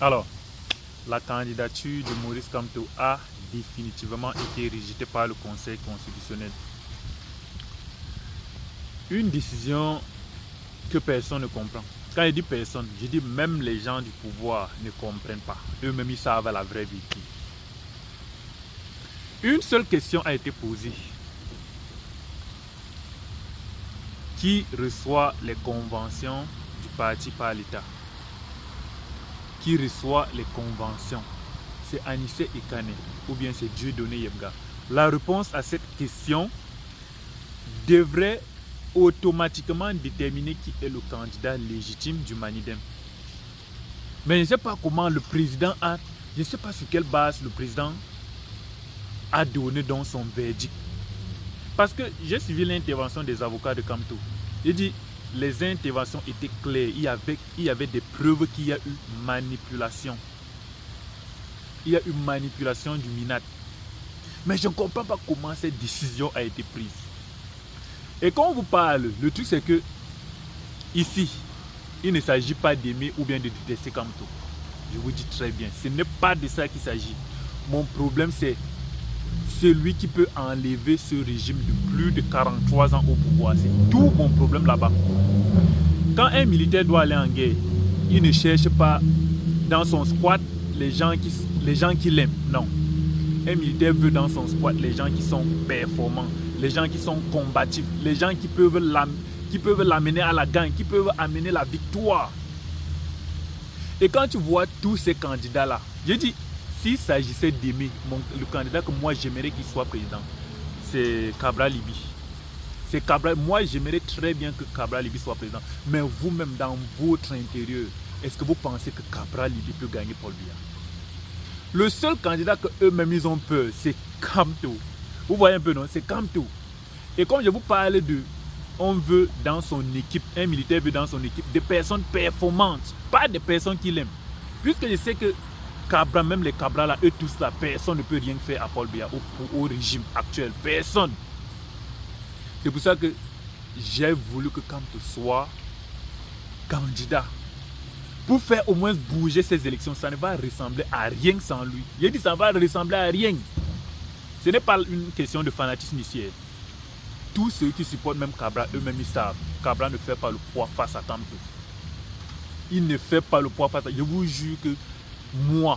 Alors, la candidature de Maurice Kamto a définitivement été rejetée par le Conseil constitutionnel. Une décision que personne ne comprend. Quand je dis personne, je dis même les gens du pouvoir ne comprennent pas. Eux-mêmes, ils savent la vraie vérité. Une seule question a été posée. Qui reçoit les conventions du parti par l'État? Qui reçoit les conventions? C'est Anissé Ekane ou bien c'est Dieudonné Yebga? La réponse à cette question devrait automatiquement déterminer qui est le candidat légitime du Manidem. Mais je ne sais pas comment le président a, je ne sais pas sur quelle base le président a donné dans son verdict. Parce que j'ai suivi l'intervention des avocats de Kamto. Il dit les interventions étaient claires. Il y avait des preuves qu'il y a eu manipulation. Il y a eu manipulation du MINAT. Mais je ne comprends pas comment cette décision a été prise. Et quand on vous parle, le truc c'est que ici, il ne s'agit pas d'aimer ou bien de détester Kamto. Je vous dis très bien, ce n'est pas de ça qu'il s'agit. Mon problème c'est celui qui peut enlever ce régime de plus de 43 ans au pouvoir. C'est tout mon problème là-bas. Quand un militaire doit aller en guerre, il ne cherche pas dans son squat les gens qui l'aiment. Non. Un militaire veut dans son squat les gens qui sont performants, les gens qui sont combatifs, les gens qui peuvent l'amener à la gagne, qui peuvent amener la victoire. Et quand tu vois tous ces candidats-là, je dis, s'il s'agissait d'aimer, le candidat que moi j'aimerais qu'il soit président, c'est Cabral Libye. C'est Cabral. Moi j'aimerais très bien que Cabral Libye soit président. Mais vous-même dans votre intérieur, est-ce que vous pensez que Cabral Libye peut gagner Paul Biya? Le seul candidat que eux-mêmes ils ont peur, c'est Kamto. Vous voyez un peu, non? C'est Kamto. Et comme je vous parlais de, on veut dans son équipe, un militaire veut dans son équipe des personnes performantes, pas des personnes qu'il aime. Puisque je sais que Cabral, même les Cabral là, eux tous là, personne ne peut rien faire à Paul Biya au régime actuel. Personne. C'est pour ça que j'ai voulu que Kamto soit candidat. Pour faire au moins bouger ces élections, ça ne va ressembler à rien sans lui. J'ai dit ça ne va ressembler à rien. Ce n'est pas une question de fanatisme ici. Tous ceux qui supportent même Cabral, eux-mêmes ils savent. Cabral ne fait pas le poids face à Kamto. Il ne fait pas le poids face à... Je vous jure que moi,